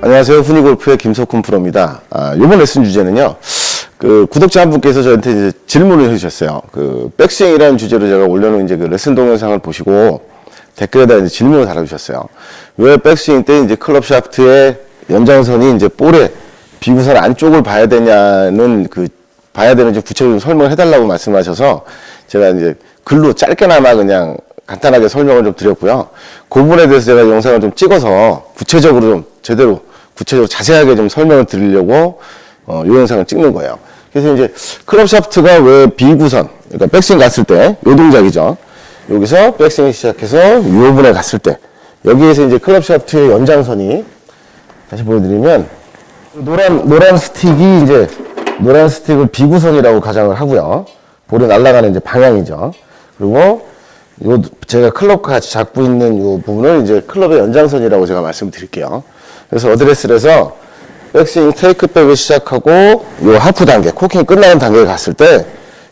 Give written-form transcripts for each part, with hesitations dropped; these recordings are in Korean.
안녕하세요. 후니골프의 김석훈 프로입니다. 이번 레슨 주제는요. 구독자 한 분께서 저한테 이제 질문을 해주셨어요. 백스윙이라는 주제로 제가 올려놓은 이제 레슨 동영상을 보시고 댓글에다 이제 질문을 달아주셨어요. 왜 백스윙 때 이제 클럽 샤프트의 연장선이 이제 볼의 비구선 안쪽을 봐야 되냐는 봐야 되는지 구체적으로 설명을 해달라고 말씀하셔서 제가 이제 글로 짧게나마 그냥 간단하게 설명을 좀 드렸고요. 그 부분에 대해서 제가 영상을 좀 찍어서 구체적으로 좀 제대로 구체적으로 자세하게 좀 설명을 드리려고 이 영상을 찍는 거예요. 그래서 이제 클럽 샤프트가 왜 비구선, 그러니까 백스윙 갔을 때 요 동작이죠. 여기서 백스윙 시작해서 요 부분에 갔을 때 여기에서 이제 클럽 샤프트의 연장선이 다시 보여드리면 노란 스틱이 이제 노란 스틱을 비구선이라고 가정을 하고요. 볼이 날아가는 이제 방향이죠. 그리고 제가 클럽과 같이 잡고 있는 이 부분을 이제 클럽의 연장선이라고 제가 말씀드릴게요. 그래서 어드레스에서 백스윙 테이크백을 시작하고 요 하프 단계, 코킹 끝나는 단계에 갔을 때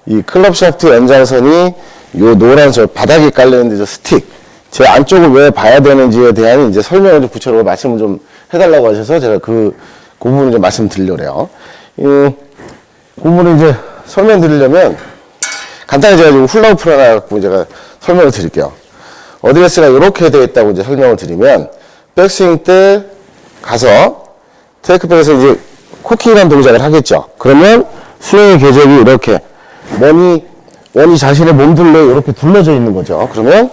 이 클럽 샤프트 연장선이 요 노란 저 바닥에 깔려있는 저 스틱, 제 안쪽을 왜 봐야 되는지에 대한 이제 설명을 좀 구체적으로 말씀을 좀 해달라고 하셔서 제가 그 부분을 좀 말씀드리려고 해요. 그 부분을 이제 설명드리려면 간단히 제가 지금 훌라후프를 하나 갖고 제가 설명을 드릴게요. 어드레스가 이렇게 되어 있다고 이제 설명을 드리면 백스윙 때 가서 테이크백에서 이제 코킹이라는 동작을 하겠죠. 그러면 스윙의 궤적이 이렇게 원이 자신의 몸둘레에 이렇게 둘러져 있는 거죠. 그러면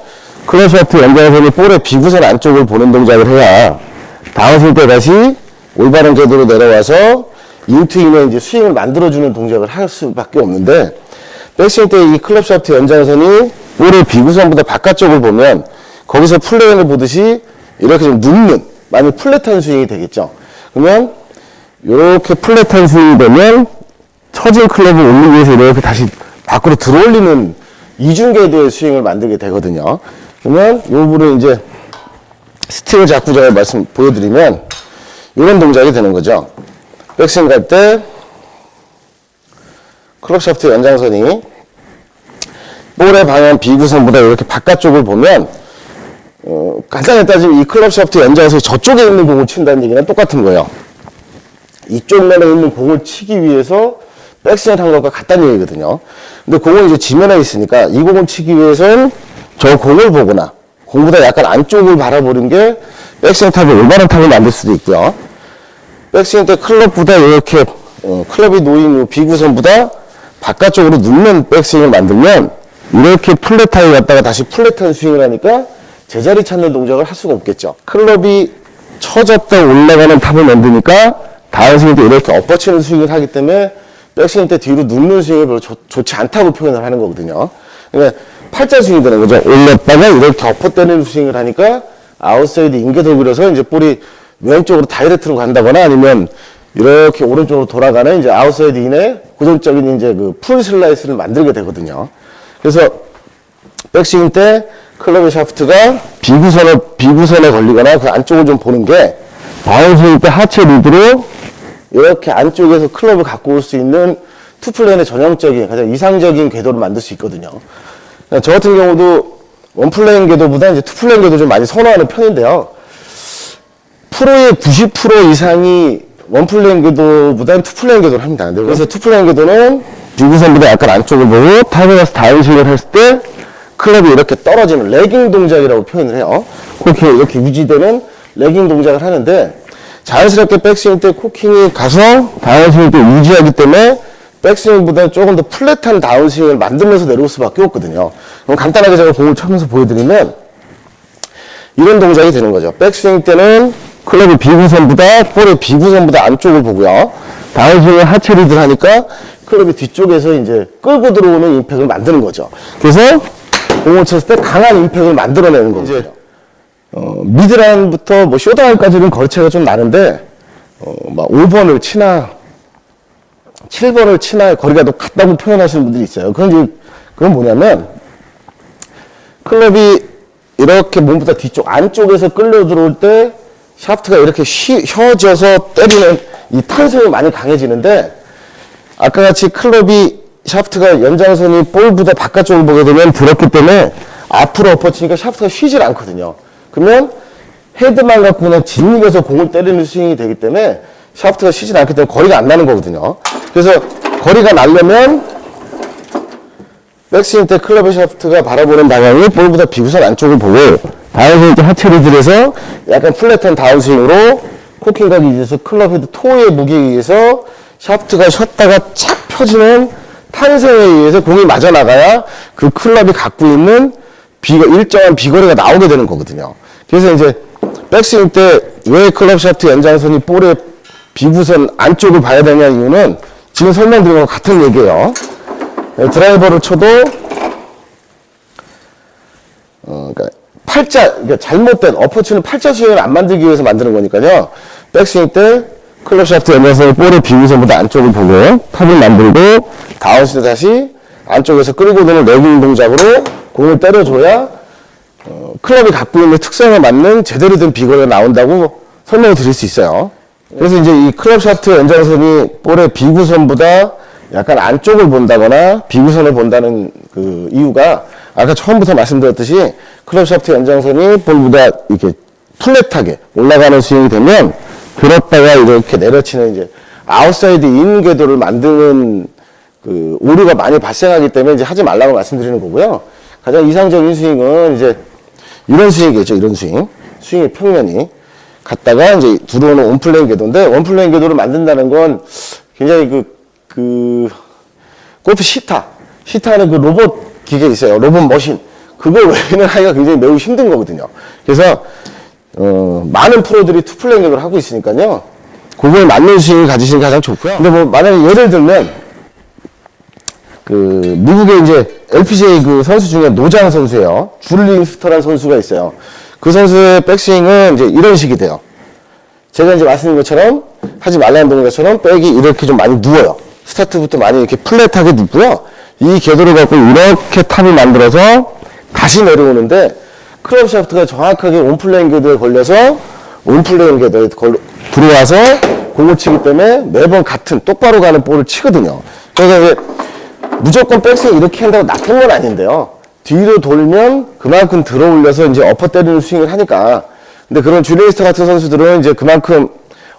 클럽 샤프트 연장선이 볼의 비구선 안쪽을 보는 동작을 해야 다운스윙 때 다시 올바른 궤도로 내려와서 인투인의 이제 스윙을 만들어주는 동작을 할 수밖에 없는데, 백스윙 때 이 클럽 샤프트 연장선이 볼의 비구선보다 바깥쪽을 보면 거기서 플레이를 보듯이 이렇게 좀 눕는, 많이 플랫한 스윙이 되겠죠. 그러면 이렇게 플랫한 스윙이 되면 처진 클럽을 올리기 위해서 이렇게 다시 밖으로 들어올리는 이중궤도의 스윙을 만들게 되거든요. 그러면 이 부분을 이제 스틱을 잡고 제가 보여드리면 이런 동작이 되는 거죠. 백스윙 갈 때 클럽 샤프트 연장선이 볼의 방향 비구선보다 이렇게 바깥쪽을 보면 간단히 따지면 이 클럽 샤프트 연장선이 저쪽에 있는 공을 친다는 얘기는 똑같은 거예요. 이쪽 면에 있는 공을 치기 위해서 백스윙을 한 것과 같다는 얘기거든요. 근데 공은 이제 지면에 있으니까 이 공을 치기 위해서는 저 공을 보거나 공보다 약간 안쪽을 바라보는 게 백스윙 탑이 올바른 탑을 만들 수도 있고요. 백스윙 때 클럽보다 이렇게 클럽이 놓인 이 비구선보다 바깥쪽으로 눕는 백스윙을 만들면 이렇게 플랫하게 갔다가 다시 플랫한 스윙을 하니까 제자리 찾는 동작을 할 수가 없겠죠. 클럽이 처졌다 올라가는 탑을 만드니까 다운스윙 때 이렇게 엎어치는 스윙을 하기 때문에 백스윙 때 뒤로 눕는 스윙이 별로 좋지 않다고 표현을 하는 거거든요. 그러니까 팔자 스윙이 되는 거죠. 올렸다가 이렇게 엎어때리는 스윙을 하니까 아웃사이드 인궤도 그려서 이제 볼이 왼쪽으로 다이렉트로 간다거나 아니면 이렇게 오른쪽으로 돌아가는 이제 아웃사이드 인의 고정적인 이제 풀 슬라이스를 만들게 되거든요. 그래서 백스윙 때 클럽의 샤프트가 비구선에 걸리거나 그 안쪽을 좀 보는 게 다운스윙 때 하체 리드로 이렇게 안쪽에서 클럽을 갖고 올 수 있는 투플랜의 전형적인 가장 이상적인 궤도를 만들 수 있거든요. 저 같은 경우도 원플랜 궤도보다 이제 투플랜 궤도 좀 많이 선호하는 편인데요. 프로의 90% 이상이 원플랜 궤도보다는 투플랜 궤도를 합니다. 그래서 투플랜 궤도는 비구선보다 약간 안쪽을 보고 탑에 가서 다운스윙을 했을 때 클럽이 이렇게 떨어지는 레깅 동작이라고 표현을 해요. 이렇게 유지되는 레깅 동작을 하는데 자연스럽게 백스윙 때 코킹이 가서 다운스윙 때 유지하기 때문에 백스윙보다는 조금 더 플랫한 다운스윙을 만들면서 내려올 수밖에 없거든요. 그럼 간단하게 제가 공을 쳐면서 보여드리면 이런 동작이 되는 거죠. 백스윙 때는 클럽의 비구선보다 볼의 비구선보다 안쪽을 보고요. 다운스윙을 하체 리드를 하니까 클럽이 뒤쪽에서 이제 끌고 들어오는 임팩을 만드는 거죠. 그래서 공을 쳤을 때 강한 임팩을 만들어내는 거죠. 미드라인부터 쇼다운까지는 거리차이가 좀 나는데, 5번을 치나, 7번을 치나 거리가 같다고 표현하시는 분들이 있어요. 그건 뭐냐면, 클럽이 이렇게 몸보다 뒤쪽, 안쪽에서 끌려 들어올 때, 샤프트가 이렇게 휘어져서 때리는 이 탄성이 많이 강해지는데, 아까 같이 클럽이 샤프트가 연장선이 볼보다 바깥쪽을 보게 되면 들었기 때문에 앞으로 엎어치니까 샤프트가 휘질 않거든요. 그러면 헤드만 갖고 그냥 짓이겨서 공을 때리는 스윙이 되기 때문에 샤프트가 쉬지 않기 때문에 거리가 안 나는 거거든요. 그래서 거리가 나려면 백스윙 때 클럽의 샤프트가 바라보는 방향이 볼보다 비구선 안쪽을 보고 다운스윙 때 하체를 들여서 약간 플랫한 다운스윙으로 코킹각이 있어서 클럽 헤드 토의 무게에 의해서 샤프트가 쉬었다가 착 펴지는 탄성에 의해서 공이 맞아 나가야 그 클럽이 갖고 있는 일정한 비거리가 나오게 되는 거거든요. 그래서 이제 백스윙 때 왜 클럽 샤프트 연장선이 볼의 비구선 안쪽을 봐야 되냐 이유는 지금 설명드린 것과 같은 얘기예요. 드라이버를 쳐도 그러니까 그러니까 잘못된 어퍼치는 팔자 스윙을 안 만들기 위해서 만드는 거니까요. 백스윙 때 클럽 샤프트 연장선이 볼의 비구선보다 안쪽을 보고 탑을 만들고 다운스윙 다시 안쪽에서 끌고 도는 레깅 동작으로 공을 때려줘야 클럽이 갖고 있는 특성에 맞는 제대로 된 비거리가 나온다고 설명을 드릴 수 있어요. 그래서 이제 이 클럽 샤프트 연장선이 볼의 비구선보다 약간 안쪽을 본다거나 비구선을 본다는 그 이유가 아까 처음부터 말씀드렸듯이 클럽 샤프트 연장선이 볼보다 이렇게 플랫하게 올라가는 스윙이 되면 들었다가 이렇게 내려치는 이제 아웃사이드 인 궤도를 만드는 그 오류가 많이 발생하기 때문에 이제 하지 말라고 말씀드리는 거고요. 가장 이상적인 스윙은 이제 이런 스윙이겠죠. 이런 스윙. 스윙의 평면이 갔다가 이제 들어오는 온플레인 궤도인데 원플레인 궤도를 만든다는 건 굉장히 골프 시타는 그 로봇 기계 있어요. 로봇 머신. 그걸 외에는 하기가 굉장히 매우 힘든 거거든요. 그래서 많은 프로들이 투플레인 궤도를 하고 있으니까요. 그거에 맞는 스윙을 가지시는 게 가장 좋고요. 근데 뭐 만약에 예를 들면 미국의 이제 LPGA 그 선수 중에 노장 선수예요. 줄링스터라는 선수가 있어요. 그 선수의 백스윙은 이제 이런 식이 돼요. 제가 이제 말씀드린 것처럼 하지 말라는 동작처럼 백이 이렇게 좀 많이 누워요. 스타트부터 많이 이렇게 플랫하게 눕고요. 이 궤도를 갖고 이렇게 탑을 만들어서 다시 내려오는데 클럽 샤프트가 정확하게 온플레인 궤도에 걸려서 온플레인 궤도에 들어와서 공을 치기 때문에 매번 같은 똑바로 가는 볼을 치거든요. 그래서 이제 무조건 백스윙 이렇게 한다고 나쁜 건 아닌데요. 뒤로 돌면 그만큼 들어 올려서 이제 어퍼 때리는 스윙을 하니까. 근데 그런 줄리스터 같은 선수들은 이제 그만큼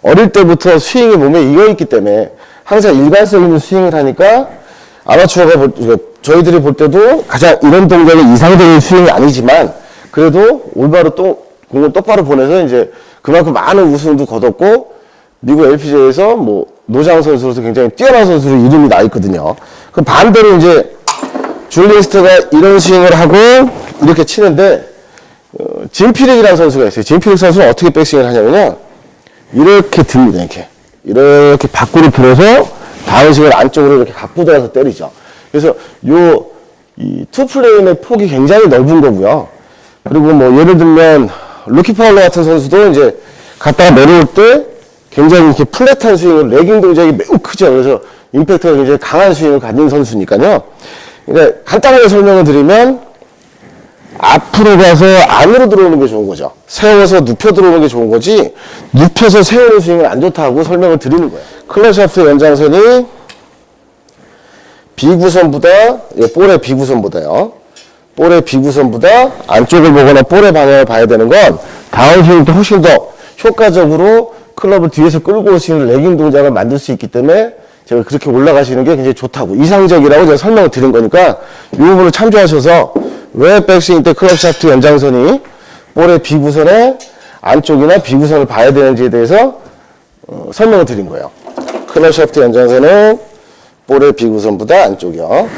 어릴 때부터 스윙이 몸에 익어있기 때문에 항상 일관성 있는 스윙을 하니까 아마추어가 저희들이 볼 때도 가장 이런 동작이 이상적인 스윙이 아니지만 그래도 올바로 또 공을 똑바로 보내서 이제 그만큼 많은 우승도 거뒀고 미국 LPGA에서 뭐 노장 선수로서 굉장히 뛰어난 선수로 이름이 나 있거든요. 그 반대로 이제 줄리스터가 이런 스윙을 하고 이렇게 치는데 짐 피릭이라는 선수가 있어요. 짐 피릭 선수는 어떻게 백스윙을 하냐면요. 이렇게 듭니다. 이렇게 밖으로 들어서 다운스윙을 안쪽으로 이렇게 갖고 들어서 때리죠. 그래서 이 투플레인의 폭이 굉장히 넓은 거고요. 그리고 뭐 예를 들면 루키 파울러 같은 선수도 이제 갔다가 내려올 때 굉장히 이렇게 플랫한 스윙을 레깅 동작이 매우 크죠. 그래서 임팩트가 굉장히 강한 스윙을 가진 선수니까요. 그러니까 간단하게 설명을 드리면 앞으로 가서 안으로 들어오는 게 좋은 거죠. 세워서 눕혀 들어오는 게 좋은 거지 눕혀서 세우는 스윙은 안 좋다고 설명을 드리는 거예요. 클럽 샤프트 연장선이 볼의 비구선보다요. 볼의 비구선보다 안쪽을 보거나 볼의 방향을 봐야 되는 건 다운스윙도 훨씬 더 효과적으로 클럽을 뒤에서 끌고 올 수 있는 레깅 동작을 만들 수 있기 때문에 제가 그렇게 올라가시는 게 굉장히 좋다고 이상적이라고 제가 설명을 드린 거니까 이 부분을 참조하셔서 왜 백스윙 때 클럽 샤프트 연장선이 볼의 비구선의 안쪽이나 비구선을 봐야 되는지에 대해서 설명을 드린 거예요. 클럽 샤프트 연장선은 볼의 비구선보다 안쪽이요.